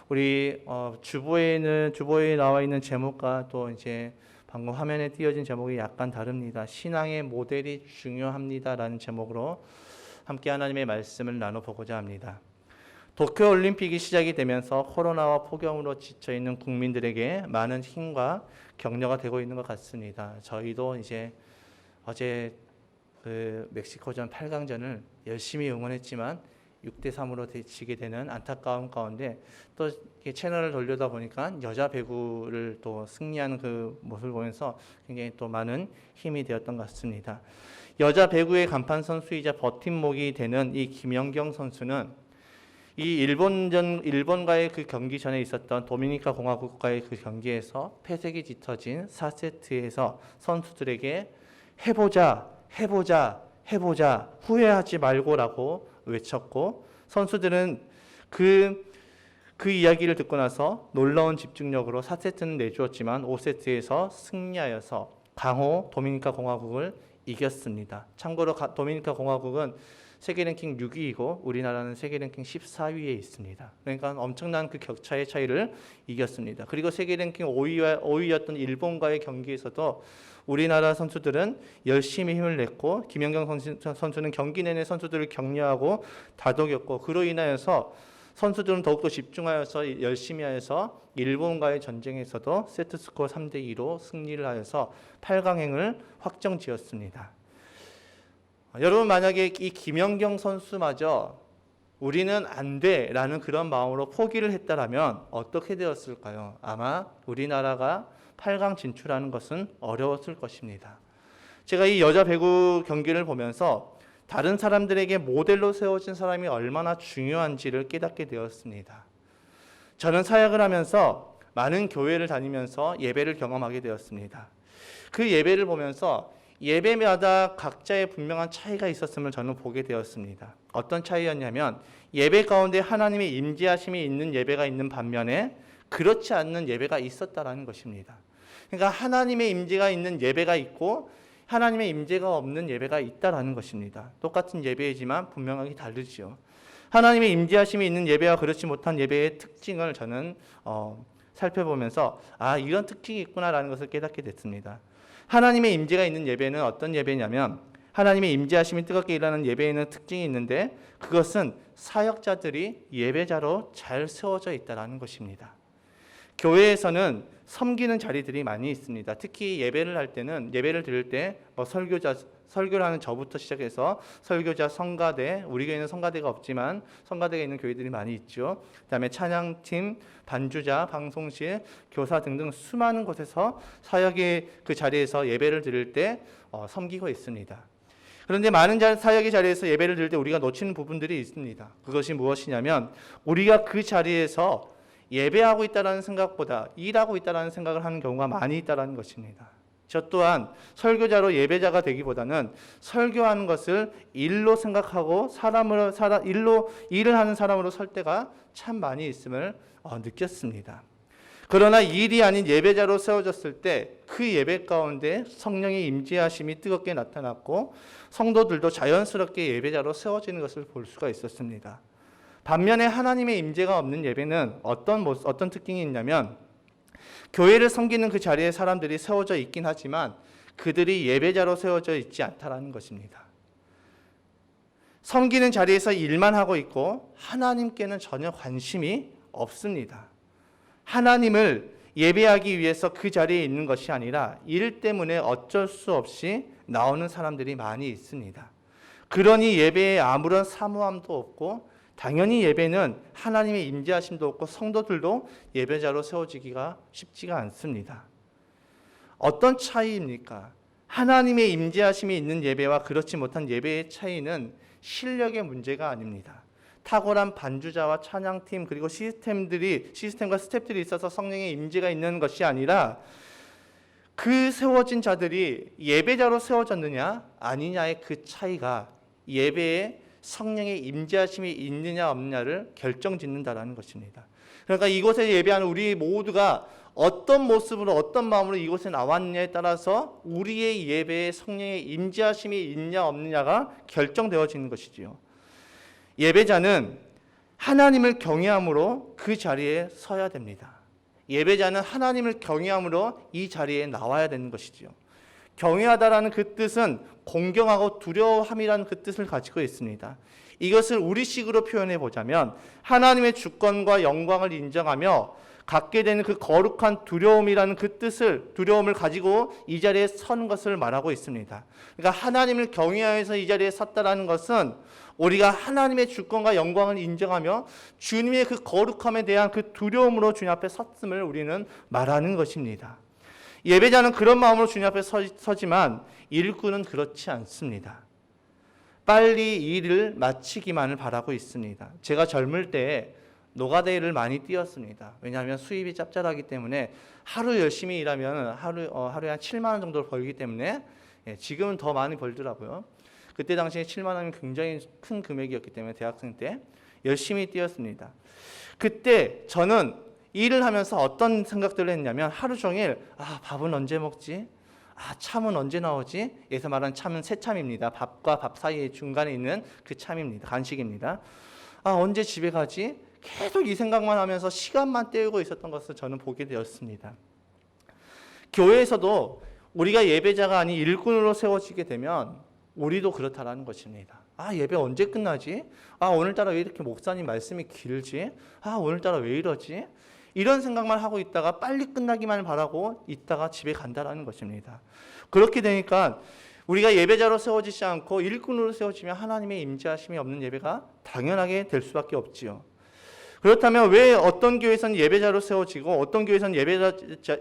우리 주보에 나와 있는 제목과 또 이제 방금 화면에 띄어진 제목이 약간 다릅니다. 신앙의 모델이 중요합니다라는 제목으로 함께 하나님의 말씀을 나눠보고자 합니다. 도쿄올림픽이 시작이 되면서 코로나와 폭염으로 지쳐있는 국민들에게 많은 힘과 격려가 되고 있는 것 같습니다. 저희도 이제 어제 그 멕시코전 8강전을 열심히 응원했지만 6대3으로 지게 되는 안타까움 가운데 또 채널을 돌려다 보니까 여자 배구를 또 승리하는 그 모습을 보면서 굉장히 또 많은 힘이 되었던 것 같습니다. 여자 배구의 간판 선수이자 버팀목이 되는 이 김연경 선수는 이 일본과의 그 경기 전에 있었던 도미니카 공화국과의 그 경기에서 패색이 짙어진 4세트에서 선수들에게 해보자 후회하지 말고라고 외쳤고, 선수들은 그 이야기를 듣고 나서 놀라운 집중력으로 4세트는 내주었지만 5세트에서 승리하여서 강호 도미니카 공화국을 이겼습니다. 참고로 도미니카 공화국은 세계 랭킹 6위이고 우리나라는 세계 랭킹 14위에 있습니다. 그러니까 엄청난 그 격차의 차이를 이겼습니다. 그리고 세계 랭킹 5위였던 일본과의 경기에서도 우리나라 선수들은 열심히 힘을 냈고, 김연경 선수는 경기 내내 선수들을 격려하고 다독였고, 그로 인하여서 선수들은 더욱더 집중하여서 열심히 하여서 일본과의 전쟁에서도 세트스코어 3대2로 승리를 하여서 8강행을 확정지었습니다. 여러분, 만약에 이 김연경 선수마저 우리는 안 돼라는 그런 마음으로 포기를 했다라면 어떻게 되었을까요? 아마 우리나라가 8강 진출하는 것은 어려웠을 것입니다. 제가 이 여자 배구 경기를 보면서 다른 사람들에게 모델로 세워진 사람이 얼마나 중요한지를 깨닫게 되었습니다. 저는 사역을 하면서 많은 교회를 다니면서 예배를 경험하게 되었습니다. 그 예배를 보면서 예배마다 각자의 분명한 차이가 있었음을 저는 보게 되었습니다. 어떤 차이였냐면, 예배 가운데 하나님의 임재하심이 있는 예배가 있는 반면에 그렇지 않는 예배가 있었다라는 것입니다. 그러니까 하나님의 임재가 있는 예배가 있고 하나님의 임재가 없는 예배가 있다라는 것입니다. 똑같은 예배이지만 분명하게 다르지요. 하나님의 임재하심이 있는 예배와 그렇지 못한 예배의 특징을 저는 살펴보면서 이런 특징이 있구나라는 것을 깨닫게 됐습니다. 하나님의 임재가 있는 예배는 어떤 예배냐면, 하나님의 임재하심이 뜨겁게 일하는 예배에는 특징이 있는데, 그것은 사역자들이 예배자로 잘 세워져 있다는 것입니다. 교회에서는 섬기는 자리들이 많이 있습니다. 특히 예배를 할 때는, 예배를 드릴 때 설교를 하는 저부터 시작해서 설교자, 성가대, 우리 교회는 성가대가 없지만 성가대가 있는 교회들이 많이 있죠. 그다음에 찬양팀, 반주자, 방송실, 교사 등등 수많은 곳에서 사역의 그 자리에서 예배를 드릴 때 섬기고 있습니다. 그런데 많은 사역의 자리에서 예배를 드릴 때 우리가 놓치는 부분들이 있습니다. 그것이 무엇이냐면, 우리가 그 자리에서 예배하고 있다는 생각보다 일하고 있다는 생각을 하는 경우가 많이 있다는 것입니다. 저 또한 설교자로 예배자가 되기보다는 설교하는 것을 일로 생각하고 일을 하는 사람으로 설 때가 참 많이 있음을 느꼈습니다. 그러나 일이 아닌 예배자로 세워졌을 때 그 예배 가운데 성령의 임재하심이 뜨겁게 나타났고, 성도들도 자연스럽게 예배자로 세워지는 것을 볼 수가 있었습니다. 반면에 하나님의 임재가 없는 예배는 어떤 특징이 있냐면, 교회를 섬기는 그 자리에 사람들이 세워져 있긴 하지만 그들이 예배자로 세워져 있지 않다는 것입니다. 섬기는 자리에서 일만 하고 있고 하나님께는 전혀 관심이 없습니다. 하나님을 예배하기 위해서 그 자리에 있는 것이 아니라 일 때문에 어쩔 수 없이 나오는 사람들이 많이 있습니다. 그러니 예배에 아무런 사모함도 없고, 당연히 예배는 하나님의 임재하심도 없고 성도들도 예배자로 세워지기가 쉽지가 않습니다. 어떤 차이입니까? 하나님의 임재하심이 있는 예배와 그렇지 못한 예배의 차이는 실력의 문제가 아닙니다. 탁월한 반주자와 찬양팀, 그리고 시스템과 스텝들이 있어서 성령의 임재가 있는 것이 아니라, 그 세워진 자들이 예배자로 세워졌느냐 아니냐의 그 차이가 예배에 성령의 임재하심이 있느냐 없느냐를 결정짓는다라는 것입니다. 그러니까 이곳에 예배하는 우리 모두가 어떤 모습으로 어떤 마음으로 이곳에 나왔느냐에 따라서 우리의 예배에 성령의 임재하심이 있냐 없느냐가 결정되어지는 것이지요. 예배자는 하나님을 경외함으로 그 자리에 서야 됩니다. 예배자는 하나님을 경외함으로 이 자리에 나와야 되는 것이지요. 경외하다라는 그 뜻은 공경하고 두려워함이라는 그 뜻을 가지고 있습니다. 이것을 우리식으로 표현해 보자면 하나님의 주권과 영광을 인정하며 갖게 되는 그 거룩한 두려움이라는 그 뜻을, 두려움을 가지고 이 자리에 선 것을 말하고 있습니다. 그러니까 하나님을 경외하여서 이 자리에 섰다라는 것은 우리가 하나님의 주권과 영광을 인정하며 주님의 그 거룩함에 대한 그 두려움으로 주님 앞에 섰음을 우리는 말하는 것입니다. 예배자는 그런 마음으로 주님 앞에 서지만 일꾼은 그렇지 않습니다. 빨리 일을 마치기만을 바라고 있습니다. 제가 젊을 때 노가다를 많이 뛰었습니다. 왜냐하면 수입이 짭짤하기 때문에 하루 열심히 일하면 하루에 한 7만 원 정도 벌기 때문에, 지금은 더 많이 벌더라고요. 그때 당시에 7만 원은 굉장히 큰 금액이었기 때문에 대학생 때 열심히 뛰었습니다. 그때 저는 일을 하면서 어떤 생각들을 했냐면 하루 종일 밥은 언제 먹지? 참은 언제 나오지? 여기서 말하는 참은 새참입니다. 밥과 밥 사이에 중간에 있는 그 참입니다. 간식입니다. 언제 집에 가지? 계속 이 생각만 하면서 시간만 때우고 있었던 것을 저는 보게 되었습니다. 교회에서도 우리가 예배자가 아닌 일꾼으로 세워지게 되면 우리도 그렇다라는 것입니다. 예배 언제 끝나지? 오늘따라 왜 이렇게 목사님 말씀이 길지? 오늘따라 왜 이러지? 이런 생각만 하고 있다가 빨리 끝나기만 바라고 있다가 집에 간다라는 것입니다. 그렇게 되니까 우리가 예배자로 세워지지 않고 일꾼으로 세워지면 하나님의 임재하심이 없는 예배가 당연하게 될 수밖에 없지요. 그렇다면 왜 어떤 교회에서는 예배자로 세워지고 어떤 교회에서는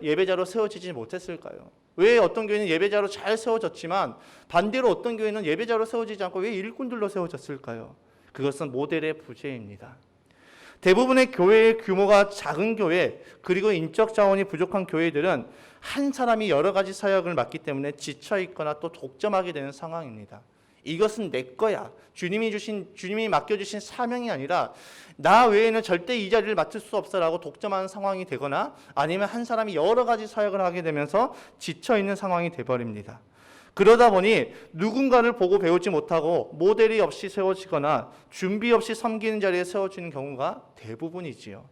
예배자로 세워지지 못했을까요? 왜 어떤 교회는 예배자로 잘 세워졌지만 반대로 어떤 교회는 예배자로 세워지지 않고 왜 일꾼들로 세워졌을까요? 그것은 모델의 부재입니다. 대부분의 교회의 규모가 작은 교회, 그리고 인적 자원이 부족한 교회들은 한 사람이 여러 가지 사역을 맡기 때문에 지쳐 있거나 또 독점하게 되는 상황입니다. 이것은 내 거야. 주님이 맡겨주신 사명이 아니라 나 외에는 절대 이 자리를 맡을 수 없어라고 독점하는 상황이 되거나 아니면 한 사람이 여러 가지 사역을 하게 되면서 지쳐 있는 상황이 되어버립니다. 그러다 보니 누군가를 보고 배우지 못하고 모델이 없이 세워지거나 준비 없이 섬기는 자리에 세워지는 경우가 대부분이지요.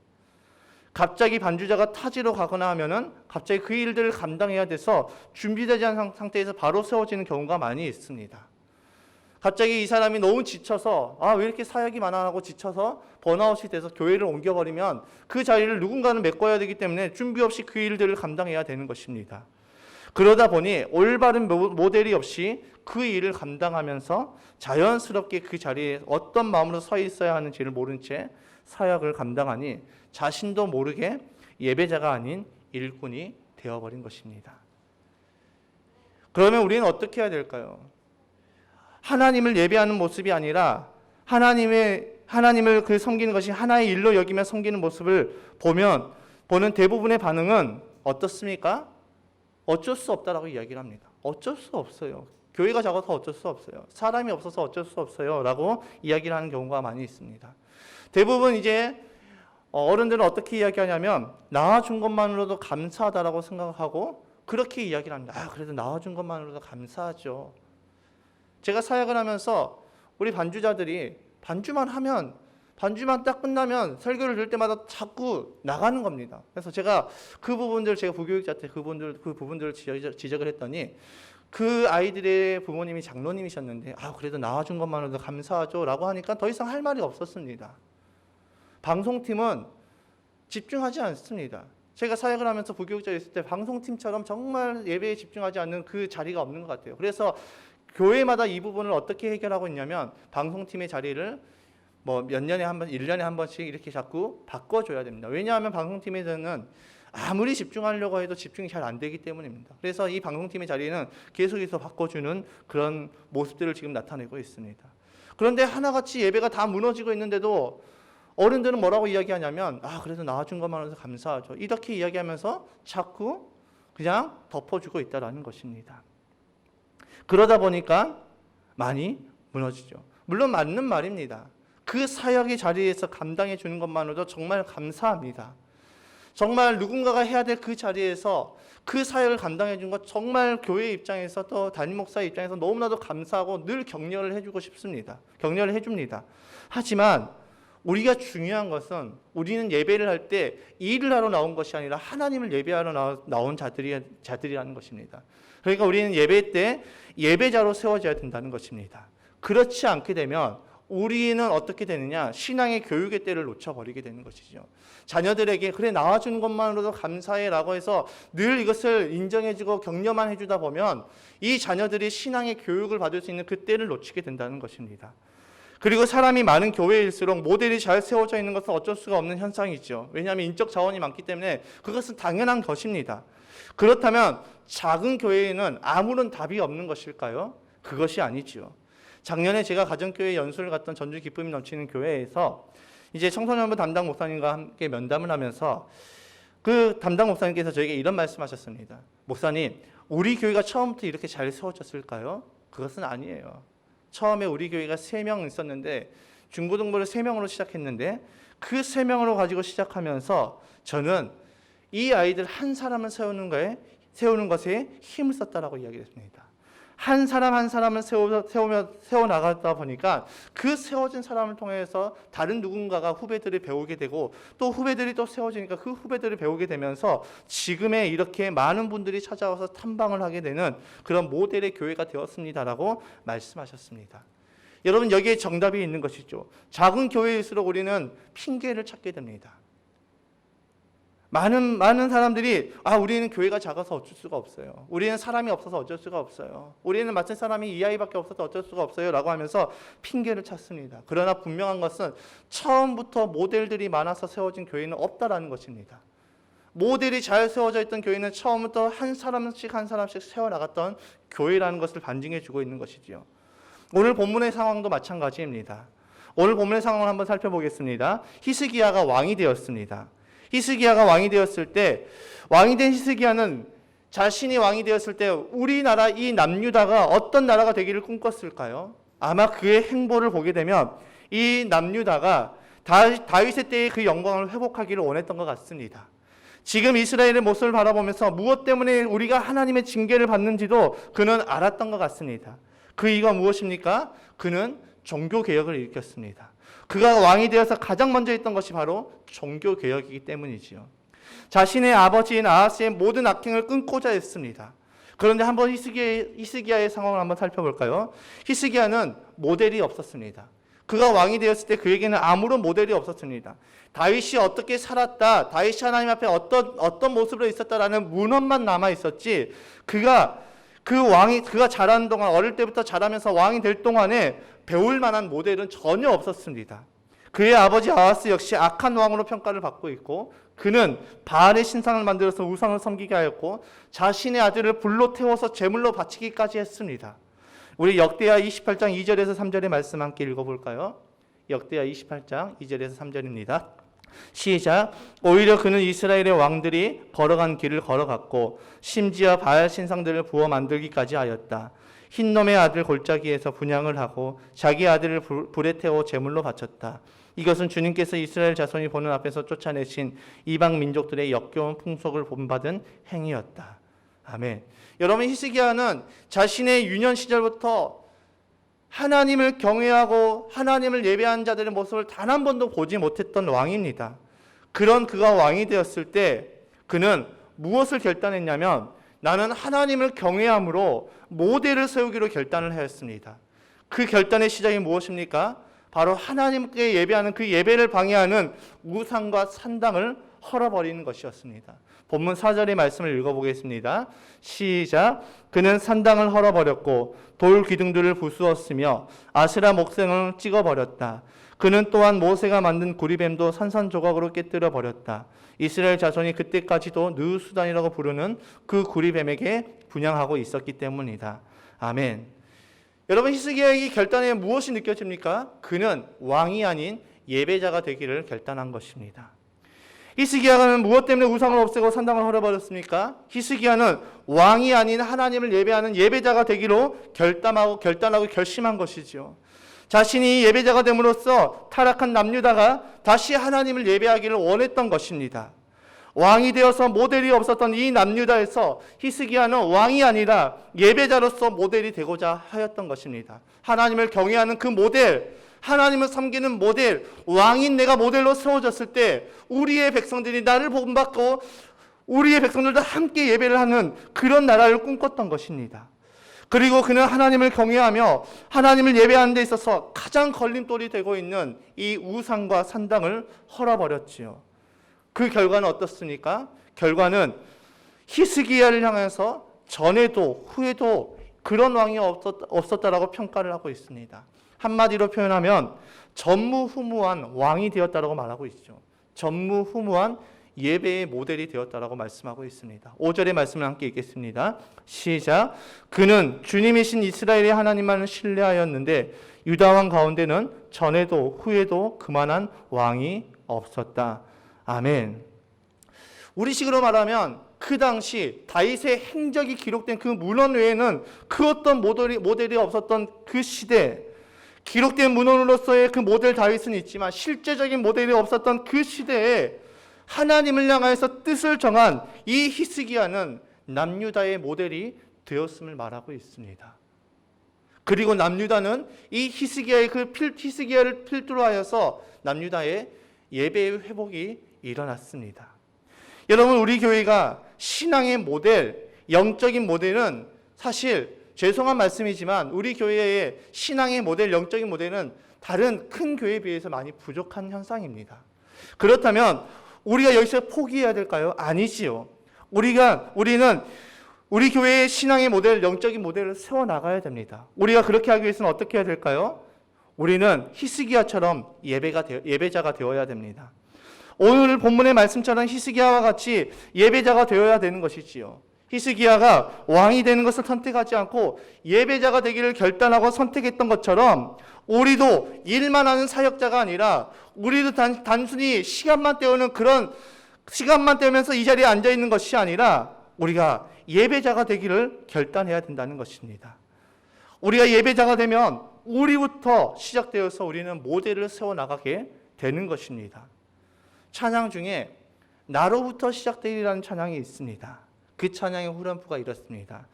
갑자기 반주자가 타지로 가거나 하면은 갑자기 그 일들을 감당해야 돼서 준비되지 않은 상태에서 바로 세워지는 경우가 많이 있습니다. 갑자기 이 사람이 너무 지쳐서 왜 이렇게 사역이 많아 하고 지쳐서 번아웃이 돼서 교회를 옮겨버리면 그 자리를 누군가는 메꿔야 되기 때문에 준비 없이 그 일들을 감당해야 되는 것입니다. 그러다 보니 올바른 모델이 없이 그 일을 감당하면서 자연스럽게 그 자리에 어떤 마음으로 서 있어야 하는지를 모른 채 사역을 감당하니 자신도 모르게 예배자가 아닌 일꾼이 되어버린 것입니다. 그러면 우리는 어떻게 해야 될까요? 하나님을 예배하는 모습이 아니라 하나님을 그 섬기는 것이 하나의 일로 여기며 섬기는 모습을 보는 대부분의 반응은 어떻습니까? 어쩔 수 없다라고 이야기를 합니다. 어쩔 수 없어요. 교회가 작아서 어쩔 수 없어요. 사람이 없어서 어쩔 수 없어요. 라고 이야기를 하는 경우가 많이 있습니다. 대부분 이제 어른들은 어떻게 이야기하냐면 낳아준 것만으로도 감사하다라고 생각하고 그렇게 이야기를 합니다. 그래도 낳아준 것만으로도 감사하죠. 제가 사역을 하면서 우리 반주자들이 반주만 딱 끝나면 설교를 들을 때마다 자꾸 나가는 겁니다. 그래서 제가 부교육자 때 그 부분들을 지적을 했더니 그 아이들의 부모님이 장로님이셨는데 그래도 나와준 것만으로도 감사하죠 라고 하니까 더 이상 할 말이 없었습니다. 방송팀은 집중하지 않습니다. 제가 사역을 하면서 부교육자에 있을 때 방송팀처럼 정말 예배에 집중하지 않는 그 자리가 없는 것 같아요. 그래서 교회마다 이 부분을 어떻게 해결하고 있냐면 방송팀의 자리를 몇 년에 한 번, 1년에 한 번씩 이렇게 자꾸 바꿔줘야 됩니다. 왜냐하면 방송팀에서는 아무리 집중하려고 해도 집중이 잘 안 되기 때문입니다. 그래서 이 방송팀의 자리는 계속해서 바꿔주는 그런 모습들을 지금 나타내고 있습니다. 그런데 하나같이 예배가 다 무너지고 있는데도 어른들은 뭐라고 이야기하냐면 그래도 나와준 것만으로도 감사하죠. 이렇게 이야기하면서 자꾸 그냥 덮어주고 있다는 것입니다. 그러다 보니까 많이 무너지죠. 물론 맞는 말입니다. 그 사역의 자리에서 감당해 주는 것만으로도 정말 감사합니다. 정말 누군가가 해야 될 그 자리에서 그 사역을 감당해 준 것 정말 교회 입장에서 또 담임 목사의 입장에서 너무나도 감사하고 늘 격려를 해주고 싶습니다. 격려를 해줍니다. 하지만 우리가 중요한 것은 우리는 예배를 할 때 일을 하러 나온 것이 아니라 하나님을 예배하러 나온 자들이라는 것입니다. 그러니까 우리는 예배 때 예배자로 세워져야 된다는 것입니다. 그렇지 않게 되면 우리는 어떻게 되느냐? 신앙의 교육의 때를 놓쳐버리게 되는 것이죠. 자녀들에게 그래 나와주는 것만으로도 감사해라고 해서 늘 이것을 인정해주고 격려만 해주다 보면 이 자녀들이 신앙의 교육을 받을 수 있는 그 때를 놓치게 된다는 것입니다. 그리고 사람이 많은 교회일수록 모델이 잘 세워져 있는 것은 어쩔 수가 없는 현상이죠. 왜냐하면 인적 자원이 많기 때문에 그것은 당연한 것입니다. 그렇다면 작은 교회에는 아무런 답이 없는 것일까요? 그것이 아니지요. 작년에 제가 가정교회 연수를 갔던 전주 기쁨이 넘치는 교회에서 이제 청소년부 담당 목사님과 함께 면담을 하면서 그 담당 목사님께서 저에게 이런 말씀하셨습니다. 목사님, 우리 교회가 처음부터 이렇게 잘 세워졌을까요? 그것은 아니에요. 처음에 우리 교회가 3명 있었는데 중고등부를 3명으로 시작했는데 그 3명으로 가지고 시작하면서 저는 이 아이들 한 사람을 세우는 것에 힘을 썼다라고 이야기했습니다. 한 사람 한 사람을 세워 나가다 보니까 그 세워진 사람을 통해서 다른 누군가가 후배들을 배우게 되고 또 후배들이 또 세워지니까 그 후배들을 배우게 되면서 지금의 이렇게 많은 분들이 찾아와서 탐방을 하게 되는 그런 모델의 교회가 되었습니다라고 말씀하셨습니다. 여러분, 여기에 정답이 있는 것이죠. 작은 교회일수록 우리는 핑계를 찾게 됩니다. 많은 사람들이 우리는 교회가 작아서 어쩔 수가 없어요. 우리는 사람이 없어서 어쩔 수가 없어요. 우리는 맡은 사람이 이 아이밖에 없어서 어쩔 수가 없어요 라고 하면서 핑계를 찾습니다. 그러나 분명한 것은 처음부터 모델들이 많아서 세워진 교회는 없다라는 것입니다. 모델이 잘 세워져 있던 교회는 처음부터 한 사람씩 세워나갔던 교회라는 것을 반증해 주고 있는 것이지요. 오늘 본문의 상황도 마찬가지입니다. 오늘 본문의 상황을 한번 살펴보겠습니다. 히스기야가 왕이 되었습니다. 히스기야가 왕이 되었을 때, 왕이 된 히스기야는 자신이 왕이 되었을 때 우리나라 이 남유다가 어떤 나라가 되기를 꿈꿨을까요? 아마 그의 행보를 보게 되면 이 남유다가 다윗의 때의 그 영광을 회복하기를 원했던 것 같습니다. 지금 이스라엘의 모습을 바라보면서 무엇 때문에 우리가 하나님의 징계를 받는지도 그는 알았던 것 같습니다. 그 이유가 무엇입니까? 그는 종교개혁을 일으켰습니다. 그가 왕이 되어서 가장 먼저 했던 것이 바로 종교개혁이기 때문이지요. 자신의 아버지인 아하스의 모든 악행을 끊고자 했습니다. 그런데 한번 히스기야의 상황을 한번 살펴볼까요? 히스기야는 모델이 없었습니다. 그가 왕이 되었을 때 그에게는 아무런 모델이 없었습니다. 다윗이 어떻게 살았다, 다윗이 하나님 앞에 어떤 모습으로 있었다라는 문헌만 남아 있었지, 그가 자라는 동안, 어릴 때부터 자라면서 왕이 될 동안에 배울 만한 모델은 전혀 없었습니다. 그의 아버지 아하스 역시 악한 왕으로 평가를 받고 있고, 그는 바알의 신상을 만들어서 우상을 섬기게 하였고 자신의 아들을 불로 태워서 제물로 바치기까지 했습니다. 우리 역대하 28장 2절에서 3절의 말씀 함께 읽어볼까요? 역대하 28장 2절에서 3절입니다. 시작. 오히려 그는 이스라엘의 왕들이 걸어간 길을 걸어갔고 심지어 바알 신상들을 부어 만들기까지 하였다. 흰놈의 아들 골짜기에서 분향을 하고 자기 아들을 불에 태워 제물로 바쳤다. 이것은 주님께서 이스라엘 자손이 보는 앞에서 쫓아내신 이방 민족들의 역겨운 풍속을 본받은 행위였다. 아멘. 여러분, 히스기야는 자신의 유년 시절부터 하나님을 경외하고 하나님을 예배하는 자들의 모습을 단 한 번도 보지 못했던 왕입니다. 그런 그가 왕이 되었을 때 그는 무엇을 결단했냐면, 나는 하나님을 경외함으로 모델을 세우기로 결단을 하였습니다. 그 결단의 시작이 무엇입니까? 바로 하나님께 예배하는 그 예배를 방해하는 우상과 산당을 헐어버리는 것이었습니다. 본문 4절의 말씀을 읽어보겠습니다. 시작. 그는 산당을 헐어버렸고 돌 기둥들을 부수었으며 아세라 목생을 찍어버렸다. 그는 또한 모세가 만든 구리뱀도 산산조각으로 깨뜨려 버렸다. 이스라엘 자손이 그때까지도 느수단이라고 부르는 그 구리뱀에게 분향하고 있었기 때문이다. 아멘. 여러분, 히스기야의 결단에 무엇이 느껴집니까? 그는 왕이 아닌 예배자가 되기를 결단한 것입니다. 히스기야는 무엇 때문에 우상을 없애고 산당을 헐어버렸습니까? 히스기야는 왕이 아닌 하나님을 예배하는 예배자가 되기로 결단하고 결심한 것이지요. 자신이 예배자가 됨으로써 타락한 남유다가 다시 하나님을 예배하기를 원했던 것입니다. 왕이 되어서 모델이 없었던 이 남유다에서 히스기야는 왕이 아니라 예배자로서 모델이 되고자 하였던 것입니다. 하나님을 경외하는 그 모델, 하나님을 섬기는 모델, 왕인 내가 모델로 세워졌을 때 우리의 백성들이 나를 본받고 우리의 백성들도 함께 예배를 하는 그런 나라를 꿈꿨던 것입니다. 그리고 그는 하나님을 경외하며 하나님을 예배하는 데 있어서 가장 걸림돌이 되고 있는 이 우상과 산당을 헐어버렸지요. 그 결과는 어떻습니까? 결과는 히스기야를 향해서 전에도 후에도 그런 왕이 없었다라고 평가를 하고 있습니다. 한마디로 표현하면 전무후무한 왕이 되었다라고 말하고 있죠. 전무후무한 예배의 모델이 되었다라고 말씀하고 있습니다. 5절의 말씀을 함께 읽겠습니다. 시작. 그는 주님이신 이스라엘의 하나님만을 신뢰하였는데 유다 왕 가운데는 전에도 후에도 그만한 왕이 없었다. 아멘. 우리식으로 말하면 그 당시 다윗의 행적이 기록된 그 문헌 외에는 그 어떤 모델이 없었던 그 시대, 기록된 문헌으로서의 그 모델 다윗은 있지만 실제적인 모델이 없었던 그 시대에 하나님을 향하여서 뜻을 정한 이 히스기야는 남유다의 모델이 되었음을 말하고 있습니다. 그리고 남유다는 이 히스기야를 필두로 하여서 남유다의 예배의 회복이 일어났습니다. 여러분, 우리 교회가 신앙의 모델, 영적인 모델은 사실 죄송한 말씀이지만 우리 교회의 신앙의 모델, 영적인 모델은 다른 큰 교회에 비해서 많이 부족한 현상입니다. 그렇다면 우리가 여기서 포기해야 될까요? 아니지요. 우리는 우리 교회의 신앙의 모델, 영적인 모델을 세워나가야 됩니다. 우리가 그렇게 하기 위해서는 어떻게 해야 될까요? 우리는 히스기야처럼 예배자가 되어야 됩니다. 오늘 본문의 말씀처럼 히스기야와 같이 예배자가 되어야 되는 것이지요. 히스기야가 왕이 되는 것을 선택하지 않고 예배자가 되기를 결단하고 선택했던 것처럼 우리도 일만 하는 사역자가 아니라 우리도 단순히 시간만 때우면서 이 자리에 앉아 있는 것이 아니라 우리가 예배자가 되기를 결단해야 된다는 것입니다. 우리가 예배자가 되면 우리부터 시작되어서 우리는 모델을 세워나가게 되는 것입니다. 찬양 중에 나로부터 시작되리라는 찬양이 있습니다. 그 찬양의 후렴구가 이렇습니다.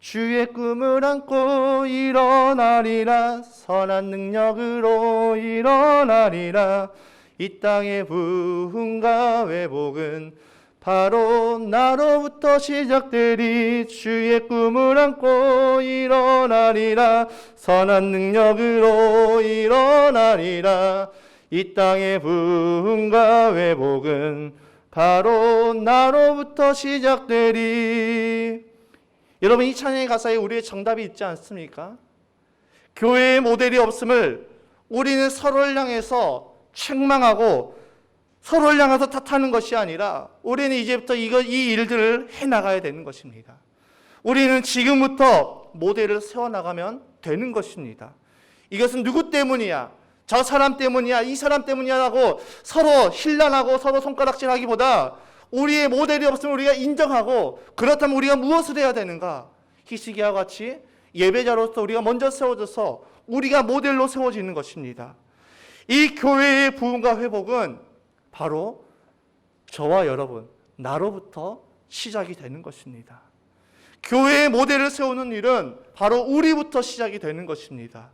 주의 꿈을 안고 일어나리라, 선한 능력으로 일어나리라, 이 땅의 부흥과 회복은 바로 나로부터 시작되리. 주의 꿈을 안고 일어나리라, 선한 능력으로 일어나리라, 이 땅의 부흥과 회복은 바로 나로부터 시작되리. 여러분, 이 찬양의 가사에 우리의 정답이 있지 않습니까? 교회의 모델이 없음을 우리는 서로를 향해서 책망하고 서로를 향해서 탓하는 것이 아니라 우리는 이제부터 이 일들을 해나가야 되는 것입니다. 우리는 지금부터 모델을 세워나가면 되는 것입니다. 이것은 누구 때문이야? 저 사람 때문이야, 이 사람 때문이야라고 서로 힐난하고 서로 손가락질하기보다 우리의 모델이 없으면 우리가 인정하고, 그렇다면 우리가 무엇을 해야 되는가? 히스기야와 같이 예배자로서 우리가 먼저 세워져서 우리가 모델로 세워지는 것입니다. 이 교회의 부흥과 회복은 바로 저와 여러분, 나로부터 시작이 되는 것입니다. 교회의 모델을 세우는 일은 바로 우리부터 시작이 되는 것입니다.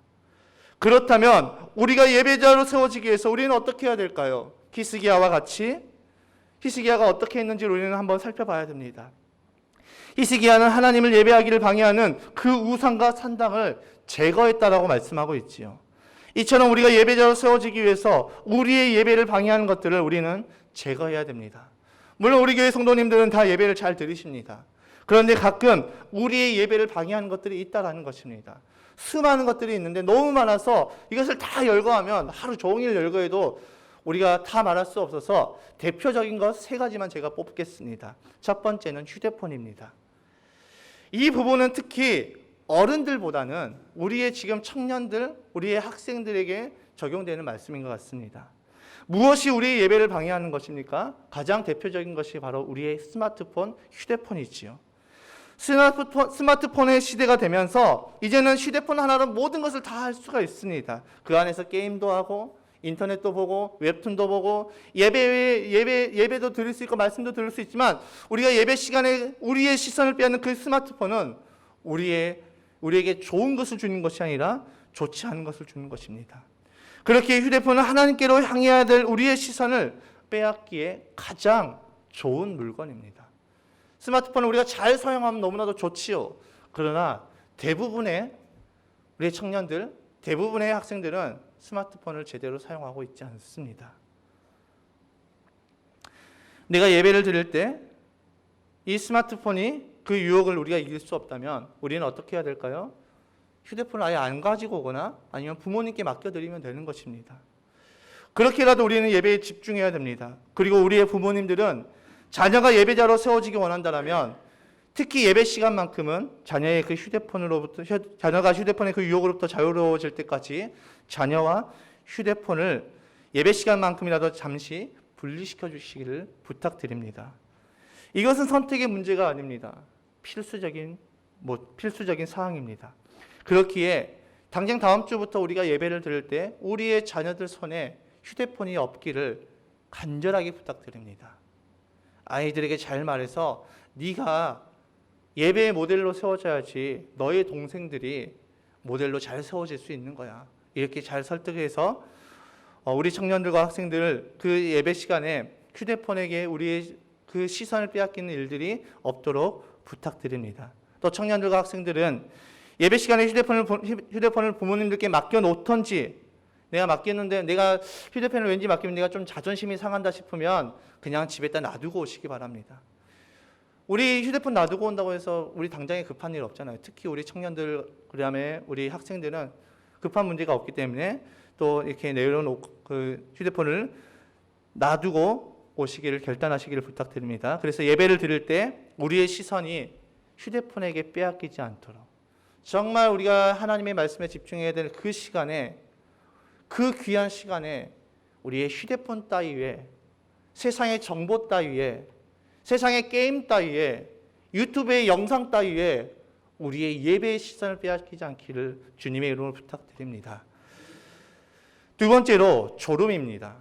그렇다면 우리가 예배자로 세워지기 위해서 우리는 어떻게 해야 될까요? 히스기야와 같이 히스기야가 어떻게 했는지 우리는 한번 살펴봐야 됩니다. 히스기야는 하나님을 예배하기를 방해하는 그 우상과 산당을 제거했다라고 말씀하고 있지요. 이처럼 우리가 예배자로 세워지기 위해서 우리의 예배를 방해하는 것들을 우리는 제거해야 됩니다. 물론 우리 교회 성도님들은 다 예배를 잘 드리십니다. 그런데 가끔 우리의 예배를 방해하는 것들이 있다라는 것입니다. 수많은 것들이 있는데 너무 많아서 이것을 다 열거하면 하루 종일 열거해도 우리가 다 말할 수 없어서 대표적인 것 3가지만 제가 뽑겠습니다. 첫 번째는 휴대폰입니다. 이 부분은 특히 어른들보다는 우리의 지금 청년들, 우리의 학생들에게 적용되는 말씀인 것 같습니다. 무엇이 우리의 예배를 방해하는 것입니까? 가장 대표적인 것이 바로 우리의 스마트폰, 휴대폰이지요. 스마트폰의 시대가 되면서 이제는 휴대폰 하나로 모든 것을 다 할 수가 있습니다. 그 안에서 게임도 하고 인터넷도 보고 웹툰도 보고 예배도 들을 수 있고 말씀도 들을 수 있지만 우리가 예배 시간에 우리의 시선을 빼앗는 그 스마트폰은 우리에게 좋은 것을 주는 것이 아니라 좋지 않은 것을 주는 것입니다. 그렇게 휴대폰은 하나님께로 향해야 될 우리의 시선을 빼앗기에 가장 좋은 물건입니다. 스마트폰을 우리가 잘 사용하면 너무나도 좋지요. 그러나 대부분의 우리 청년들, 대부분의 학생들은 스마트폰을 제대로 사용하고 있지 않습니다. 내가 예배를 드릴 때 이 스마트폰이 그 유혹을 우리가 이길 수 없다면 우리는 어떻게 해야 될까요? 휴대폰을 아예 안 가지고 오거나 아니면 부모님께 맡겨드리면 되는 것입니다. 그렇게라도 우리는 예배에 집중해야 됩니다. 그리고 우리의 부모님들은 자녀가 예배자로 세워지기 원한다면 특히 예배 시간만큼은 자녀의 그 자녀가 휴대폰의 그 유혹으로부터 자유로워질 때까지 자녀와 휴대폰을 예배 시간만큼이라도 잠시 분리시켜 주시기를 부탁드립니다. 이것은 선택의 문제가 아닙니다. 필수적인 사항입니다. 그렇기에 당장 다음 주부터 우리가 예배를 드릴 때 우리의 자녀들 손에 휴대폰이 없기를 간절하게 부탁드립니다. 아이들에게 잘 말해서 네가 예배의 모델로 세워져야지 너의 동생들이 모델로 잘 세워질 수 있는 거야. 이렇게 잘 설득해서 우리 청년들과 학생들 그 예배 시간에 휴대폰에게 우리의 그 시선을 빼앗기는 일들이 없도록 부탁드립니다. 또 청년들과 학생들은 예배 시간에 휴대폰을 부모님들께 맡겨놓던지 내가 맡겼는데 내가 휴대폰을 왠지 맡기면 내가 좀 자존심이 상한다 싶으면 그냥 집에다 놔두고 오시기 바랍니다. 우리 휴대폰 놔두고 온다고 해서 우리 당장에 급한 일 없잖아요. 특히 우리 청년들, 그다음에 우리 학생들은 급한 문제가 없기 때문에 또 이렇게 내려놓고 그 휴대폰을 놔두고 오시기를 결단하시기를 부탁드립니다. 그래서 예배를 드릴 때 우리의 시선이 휴대폰에게 빼앗기지 않도록 정말 우리가 하나님의 말씀에 집중해야 될 그 시간에, 그 귀한 시간에 우리의 휴대폰 따위에, 세상의 정보 따위에, 세상의 게임 따위에, 유튜브의 영상 따위에 우리의 예배의 시선을 빼앗기지 않기를 주님의 이름으로 부탁드립니다. 두 번째로 졸음입니다.